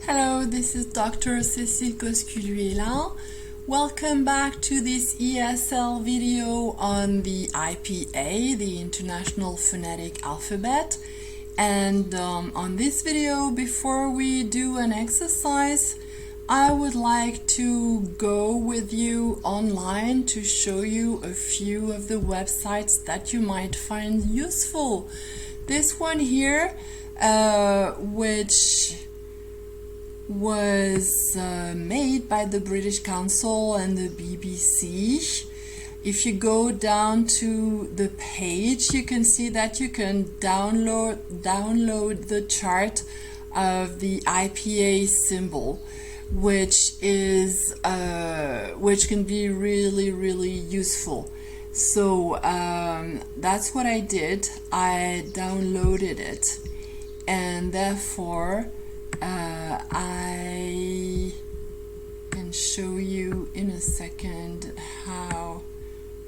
Hello, this is Dr. Cécile Cosculuela. Welcome back to this ESL video on the IPA, the International Phonetic Alphabet. And on this video, before we do an exercise, I would like to go with you online to show you a few of the websites that you might find useful. This one here, which was made by the British Council and the BBC. If you go down to the page, you can see that you can download the chart of the IPA symbol, which can be really useful. So that's what I did. I downloaded it, and therefore I can show you in a second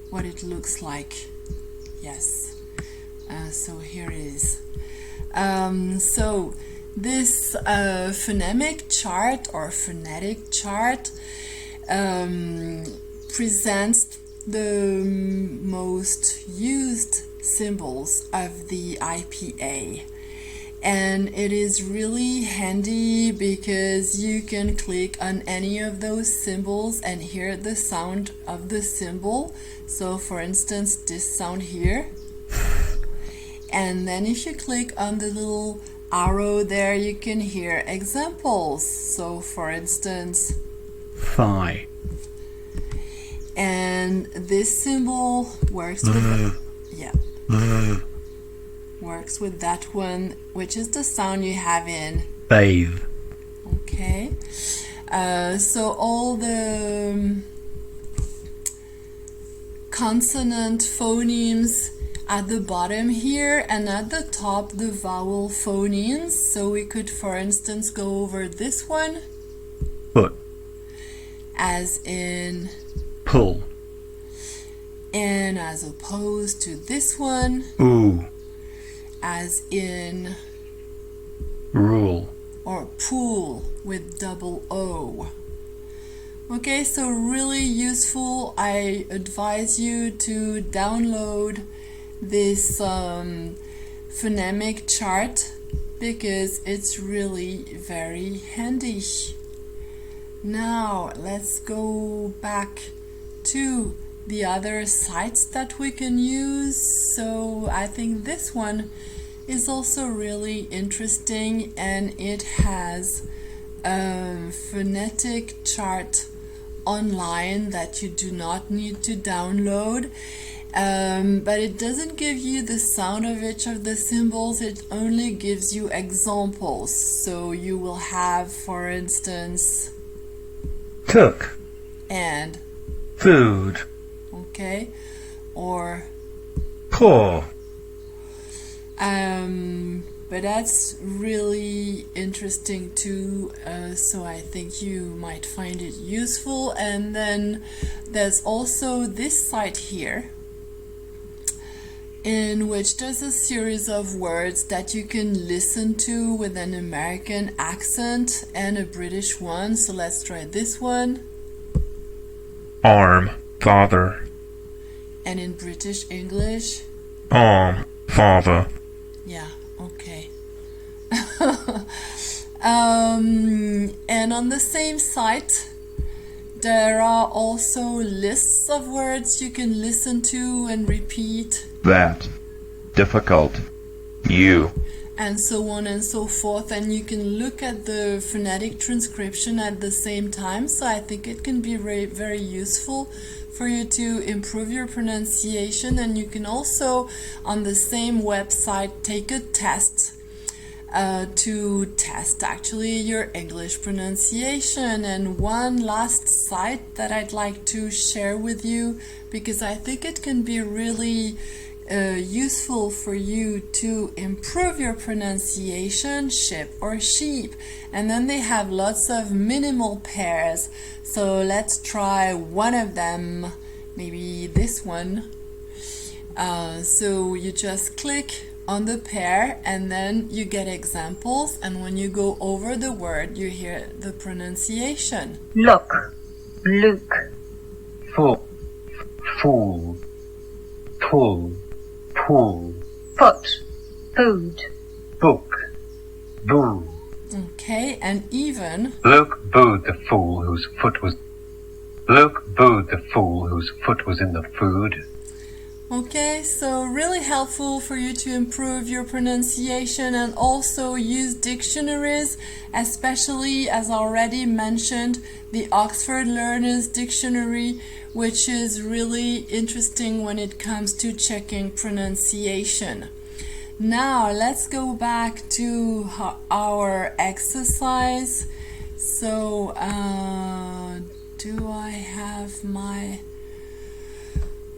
what it looks like. Yes, so here it is. So this phonemic chart or phonetic chart presents the most used symbols of the IPA. And it is really handy because you can click on any of those symbols and hear the sound of the symbol. So for instance, this sound here. And then if you click on the little arrow there, you can hear examples. So for instance, phi. And this symbol works with works with that one, which is the sound you have in bathe. Okay, so all the consonant phonemes at the bottom here, and at the top the vowel phonemes. So we could, for instance, go over this one, Foot. as in Pull. and as opposed to this one, Ooh. as in Rule. or pool with double O. Okay, so really useful. I advise you to download this phonemic chart because it's really very handy. Now let's go back to the other sites that we can use. So I think this one is also really interesting, and it has a phonetic chart online that you do not need to download, but it doesn't give you the sound of each of the symbols. It only gives you examples. So you will have, for instance, Took. and Food. okay, or Pour. but that's really interesting too, so I think you might find it useful. And then there's also this site here, in which there's a series of words that you can listen to with an American accent and a British one. So let's try this one. Arm. Father. And in British English, Arm. Father. yeah, okay. And on the same site, there are also lists of words you can listen to and repeat, That. Difficult. You. and so on and so forth. And you can look at the phonetic transcription at the same time. So I think it can be very useful for you to improve your pronunciation. And you can also, on the same website, take a test to test actually your English pronunciation. And one last site that I'd like to share with you, because I think it can be really useful for you to improve your pronunciation, ship or sheep. And then they have lots of minimal pairs. So let's try one of them, maybe this one. So you just click on the pair, and then you get examples, and when you go over the word, you hear the pronunciation. Look, look, Full, fool, pull, pull, foot, food, book, boo. Okay, and even Luke booed the fool whose foot was. Luke booed the fool whose foot was in the food. okay, so really helpful for you to improve your pronunciation and also use dictionaries, especially as already mentioned, the Oxford Learners Dictionary, which is really interesting when it comes to checking pronunciation. Now let's go back to our exercise. So, do I have my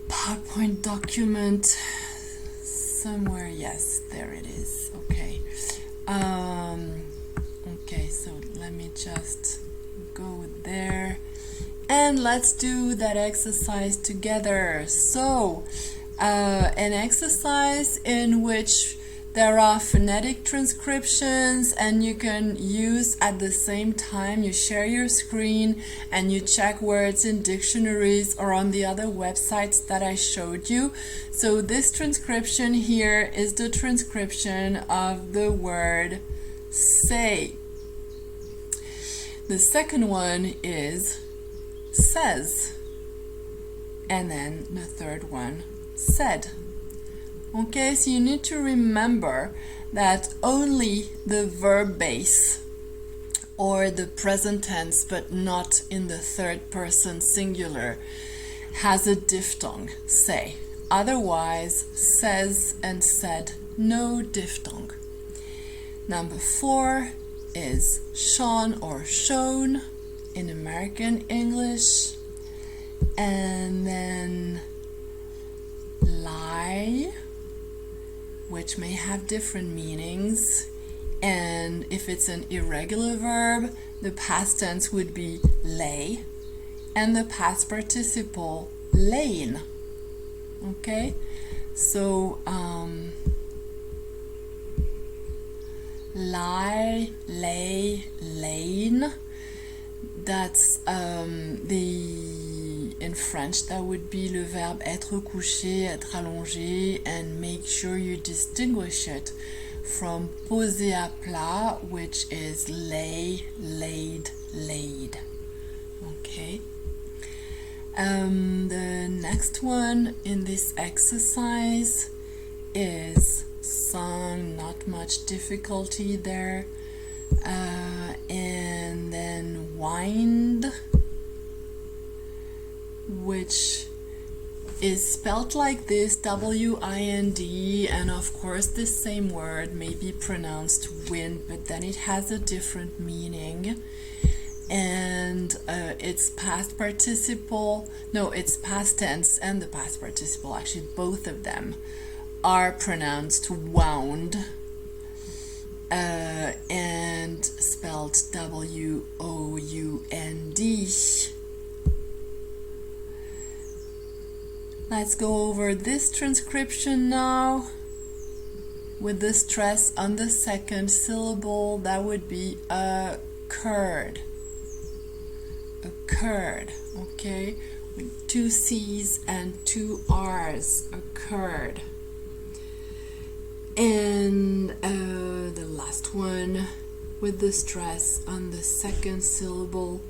PowerPoint document somewhere? Yes, there it is. Okay. Okay, so let me just go there and let's do that exercise together. So, an exercise in which there are phonetic transcriptions, and you can use at the same time, you share your screen and you check words in dictionaries or on the other websites that I showed you. So this transcription here is the transcription of the word say. The second one is says, and then the third one said. Okay, so you need to remember that only the verb base or the present tense, but not in the third person singular, has a diphthong, say. Otherwise, says and said, no diphthong. Number 4 is shone or shown in American English. And then lie, which may have different meanings. And if it's an irregular verb, the past tense would be lay and the past participle lain. Okay, so lie, lay, lain. That's in French, that would be le verbe être couché, être allongé, and make sure you distinguish it from poser à plat, which is lay, laid, laid. Okay. The next one in this exercise is sung, not much difficulty there. And then wind, which is spelled like this, W-I-N-D, and of course this same word may be pronounced wind, but then it has a different meaning. And it's past participle, no, it's past tense and the past participle, actually both of them are pronounced wound. And spelled W-O-U-N-D. Let's go over this transcription now with the stress on the second syllable. That would be occurred. Occurred, okay? With 2 C's and 2 R's, occurred. And the last one with the stress on the second syllable,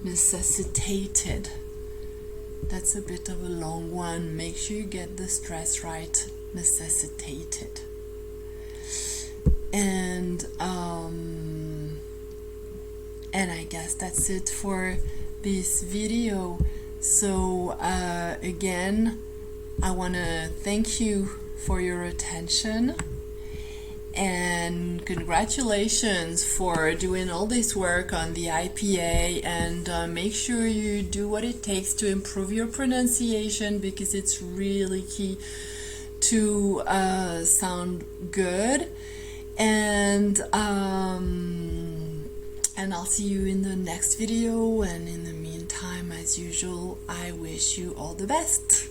necessitated. That's a bit of a long one. Make sure you get the stress right. Necessitated. And I guess that's it for this video. So again, I want to thank you for your attention, and congratulations for doing all this work on the IPA, and make sure you do what it takes to improve your pronunciation, because it's really key to sound good. And I'll see you in the next video, and in the meantime, as usual, I wish you all the best.